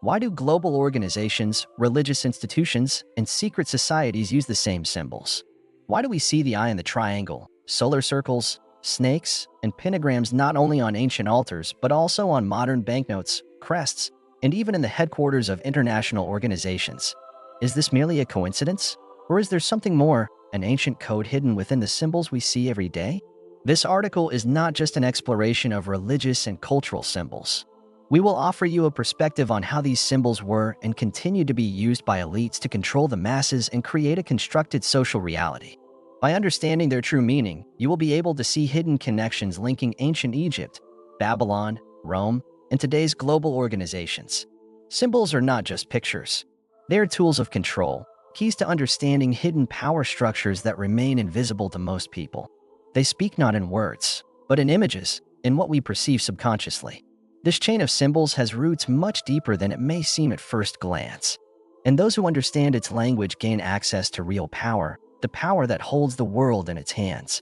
Why do global organizations, religious institutions, and secret societies use the same symbols? Why do we see the eye in the triangle, solar circles, snakes, and pentagrams not only on ancient altars but also on modern banknotes, crests, and even in the headquarters of international organizations? Is this merely a coincidence? Or is there something more, an ancient code hidden within the symbols we see every day? This article is not just an exploration of religious and cultural symbols. We will offer you a perspective on how these symbols were and continue to be used by elites to control the masses and create a constructed social reality. By understanding their true meaning, you will be able to see hidden connections linking ancient Egypt, Babylon, Rome, and today's global organizations. Symbols are not just pictures. They are tools of control, keys to understanding hidden power structures that remain invisible to most people. They speak not in words, but in images, in what we perceive subconsciously. This chain of symbols has roots much deeper than it may seem at first glance. And those who understand its language gain access to real power, the power that holds the world in its hands.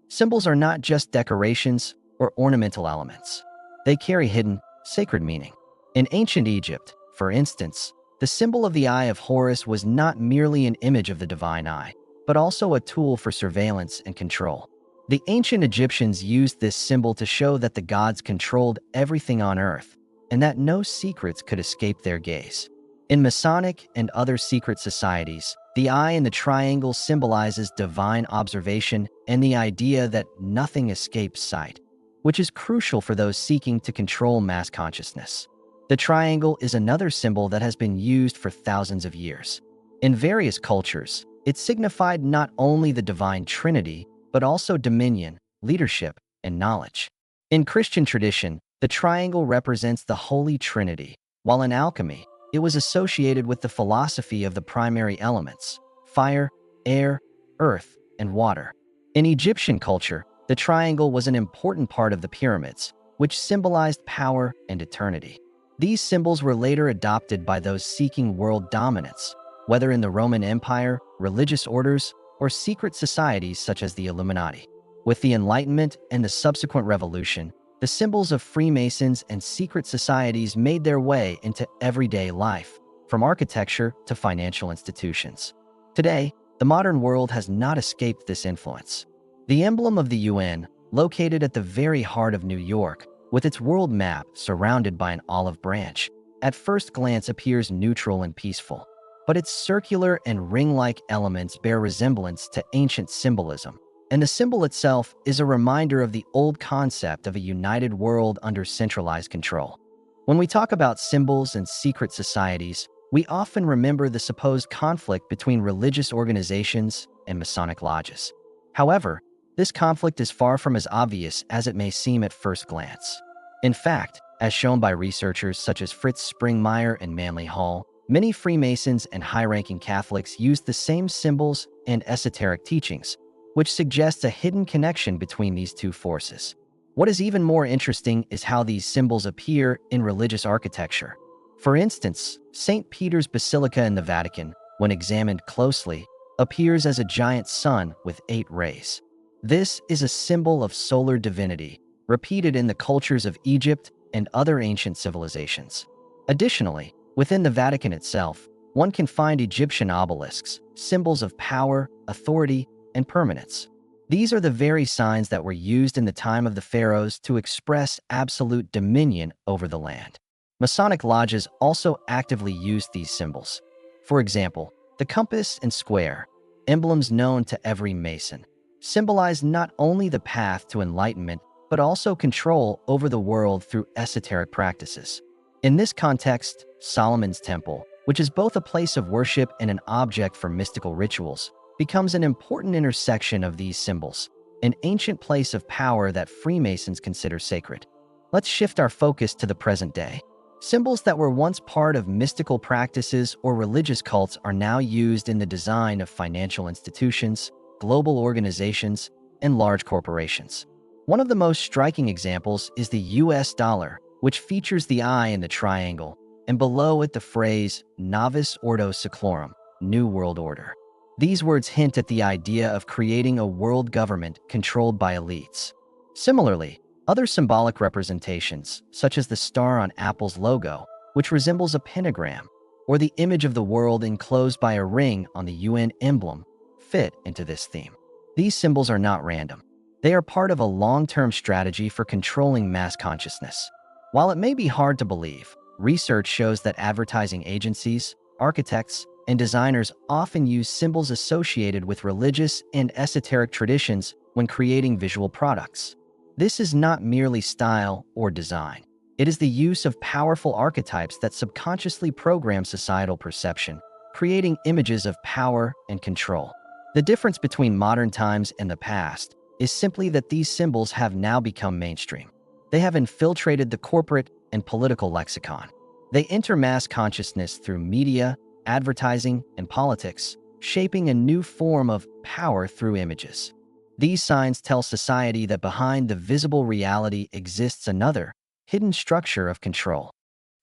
Symbols are not just decorations or ornamental elements. They carry hidden, sacred meaning. In ancient Egypt, for instance, the symbol of the Eye of Horus was not merely an image of the divine eye, but also a tool for surveillance and control. The ancient Egyptians used this symbol to show that the gods controlled everything on earth and that no secrets could escape their gaze. In Masonic and other secret societies, the eye in the triangle symbolizes divine observation and the idea that nothing escapes sight, which is crucial for those seeking to control mass consciousness. The triangle is another symbol that has been used for thousands of years. In various cultures, it signified not only the divine trinity, but also dominion, leadership, and knowledge. In Christian tradition, the triangle represents the Holy Trinity, while in alchemy, it was associated with the philosophy of the primary elements: fire, air, earth, and water. In Egyptian culture, the triangle was an important part of the pyramids, which symbolized power and eternity. These symbols were later adopted by those seeking world dominance, whether in the Roman Empire, religious orders, or secret societies such as the Illuminati. With the Enlightenment and the subsequent revolution, the symbols of Freemasons and secret societies made their way into everyday life, from architecture to financial institutions. Today, the modern world has not escaped this influence. The emblem of the UN, located at the very heart of New York, with its world map surrounded by an olive branch, at first glance appears neutral and peaceful. But its circular and ring-like elements bear resemblance to ancient symbolism, and the symbol itself is a reminder of the old concept of a united world under centralized control. When we talk about symbols and secret societies, we often remember the supposed conflict between religious organizations and Masonic lodges. However, this conflict is far from as obvious as it may seem at first glance. In fact, as shown by researchers such as Fritz Springmeier and Manly Hall, many Freemasons and high-ranking Catholics use the same symbols and esoteric teachings, which suggests a hidden connection between these two forces. What is even more interesting is how these symbols appear in religious architecture. For instance, St. Peter's Basilica in the Vatican, when examined closely, appears as a giant sun with 8 rays. This is a symbol of solar divinity, repeated in the cultures of Egypt and other ancient civilizations. Additionally, within the Vatican itself, one can find Egyptian obelisks, symbols of power, authority, and permanence. These are the very signs that were used in the time of the pharaohs to express absolute dominion over the land. Masonic lodges also actively used these symbols. For example, the compass and square, emblems known to every Mason, symbolize not only the path to enlightenment, but also control over the world through esoteric practices. In this context, Solomon's Temple, which is both a place of worship and an object for mystical rituals, becomes an important intersection of these symbols, an ancient place of power that Freemasons consider sacred. Let's shift our focus to the present day. Symbols that were once part of mystical practices or religious cults are now used in the design of financial institutions, global organizations, and large corporations. One of the most striking examples is the US dollar, which features the eye in the triangle, and below it the phrase Novus Ordo Seclorum, New World Order. These words hint at the idea of creating a world government controlled by elites. Similarly, other symbolic representations, such as the star on Apple's logo, which resembles a pentagram, or the image of the world enclosed by a ring on the UN emblem, fit into this theme. These symbols are not random. They are part of a long-term strategy for controlling mass consciousness. While it may be hard to believe, research shows that advertising agencies, architects, and designers often use symbols associated with religious and esoteric traditions when creating visual products. This is not merely style or design. It is the use of powerful archetypes that subconsciously program societal perception, creating images of power and control. The difference between modern times and the past is simply that these symbols have now become mainstream. They have infiltrated the corporate and political lexicon. They enter mass consciousness through media, advertising, and politics, shaping a new form of power through images. These signs tell society that behind the visible reality exists another, hidden structure of control.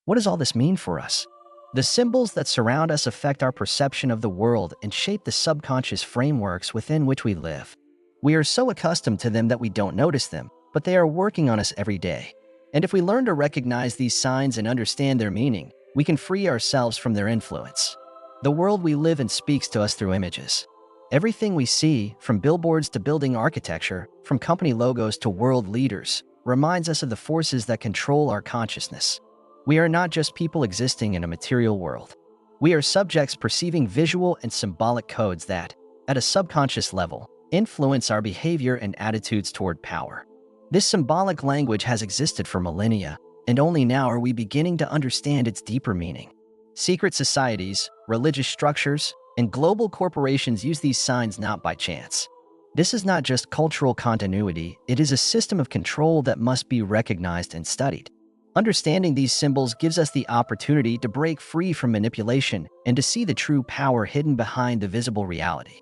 What does all this mean for us? The symbols that surround us affect our perception of the world and shape the subconscious frameworks within which we live. We are so accustomed to them that we don't notice them, but they are working on us every day. And if we learn to recognize these signs and understand their meaning, we can free ourselves from their influence. The world we live in speaks to us through images. Everything we see, from billboards to building architecture, from company logos to world leaders, reminds us of the forces that control our consciousness. We are not just people existing in a material world. We are subjects perceiving visual and symbolic codes that, at a subconscious level, influence our behavior and attitudes toward power. This symbolic language has existed for millennia, and only now are we beginning to understand its deeper meaning. Secret societies, religious structures, and global corporations use these signs not by chance. This is not just cultural continuity, it is a system of control that must be recognized and studied. Understanding these symbols gives us the opportunity to break free from manipulation and to see the true power hidden behind the visible reality.